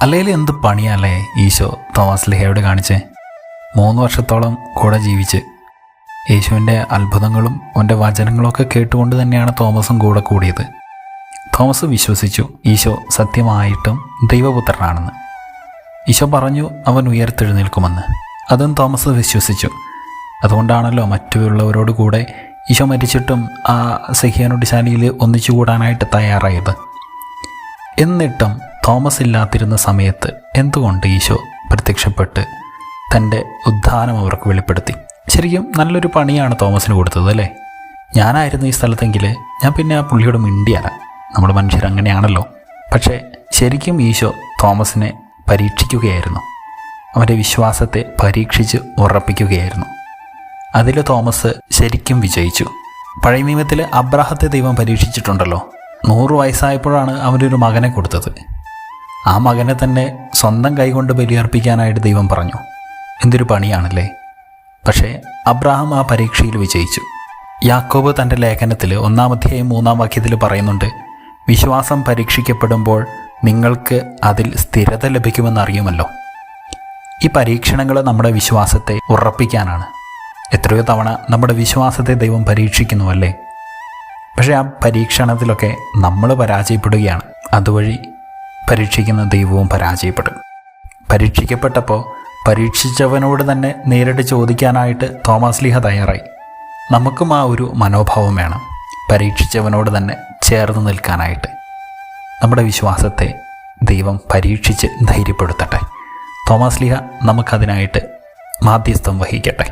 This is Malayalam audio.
അല്ലെങ്കിൽ എന്ത് പണിയല്ലേ ഈശോ തോമസ് ലീഹയോട് കാണിച്ചേ? 3 വർഷത്തോളം കൂടെ ജീവിച്ച് യേശുവിൻ്റെ അത്ഭുതങ്ങളും അവൻ്റെ വചനങ്ങളൊക്കെ കേട്ടുകൊണ്ട് തന്നെയാണ് തോമസും കൂടെ കൂടിയത്. തോമസ് വിശ്വസിച്ചു ഈശോ സത്യമായിട്ടും ദൈവപുത്രനാണെന്ന്. ഈശോ പറഞ്ഞു അവൻ ഉയർത്തെഴുന്നേൽക്കുമെന്ന്. അതും തോമസ് വിശ്വസിച്ചു. അതുകൊണ്ടാണല്ലോ മറ്റുള്ളവരോട് കൂടെ ഈശോ മരിച്ചിട്ടും ആ സെഹിയോനൊടിശാലയിൽ ഒന്നിച്ചു കൂടാനായിട്ട് തയ്യാറായത്. എന്നിട്ടും തോമസ് ഇല്ലാതിരുന്ന സമയത്ത് എന്തുകൊണ്ട് ഈശോ പ്രത്യക്ഷപ്പെട്ട് തൻ്റെ ഉദ്ധാനം അവർക്ക് വെളിപ്പെടുത്തി? ശരിക്കും നല്ലൊരു പണിയാണ് തോമസിന് കൊടുത്തത് അല്ലേ? ഞാനായിരുന്നു ഈ സ്ഥലത്തെങ്കിൽ ഞാൻ പിന്നെ ആ പുള്ളിയോട് മിണ്ടിയാല. നമ്മൾ മനുഷ്യർ അങ്ങനെയാണല്ലോ. പക്ഷേ ശരിക്കും ഈശോ തോമസിനെ പരീക്ഷിക്കുകയായിരുന്നു. അവൻ്റെ വിശ്വാസത്തെ പരീക്ഷിച്ച് ഉറപ്പിക്കുകയായിരുന്നു. അതിൽ തോമസ് ശരിക്കും വിജയിച്ചു. പഴയ നിയമത്തിൽ അബ്രാഹത്തെ ദൈവം പരീക്ഷിച്ചിട്ടുണ്ടല്ലോ. 100 വയസ്സായപ്പോഴാണ് അവനൊരു മകനെ കൊടുത്തത്. ആ മകനെ തന്നെ സ്വന്തം കൈകൊണ്ട് ബലിയർപ്പിക്കാനായിട്ട് ദൈവം പറഞ്ഞു. എന്തൊരു പണിയാണല്ലേ? പക്ഷേ അബ്രാഹാം ആ പരീക്ഷയിൽ വിജയിച്ചു. യാക്കോബ് തൻ്റെ ലേഖനത്തിൽ 1-ാം അധ്യായം 3-ാം വാക്യത്തിൽ പറയുന്നുണ്ട്, വിശ്വാസം പരീക്ഷിക്കപ്പെടുമ്പോൾ നിങ്ങൾക്ക് അതിൽ സ്ഥിരത ലഭിക്കുമെന്നറിയുമല്ലോ. ഈ പരീക്ഷണങ്ങൾ നമ്മുടെ വിശ്വാസത്തെ ഉറപ്പിക്കാനാണ്. എത്രയോ തവണ നമ്മുടെ വിശ്വാസത്തെ ദൈവം പരീക്ഷിക്കുന്നു അല്ലേ? പക്ഷേ ആ പരീക്ഷണത്തിലൊക്കെ നമ്മൾ പരാജയപ്പെടുകയാണ്. അതുവഴി പരീക്ഷിക്കുന്ന ദൈവവും പരാജയപ്പെടും. പരീക്ഷിക്കപ്പെട്ടപ്പോൾ പരീക്ഷിച്ചവനോട് തന്നെ നേരിട്ട് ചോദിക്കാനായിട്ട് തോമസ് ലീഹ തയ്യാറായി. നമുക്കും ആ ഒരു മനോഭാവം വേണം, പരീക്ഷിച്ചവനോട് തന്നെ ചേർന്ന് നിൽക്കാനായിട്ട്. നമ്മുടെ വിശ്വാസത്തെ ദൈവം പരീക്ഷിച്ച് ധൈര്യപ്പെടുത്തട്ടെ. തോമസ് ലീഹ നമുക്കതിനായിട്ട് മാധ്യസ്ഥം വഹിക്കട്ടെ.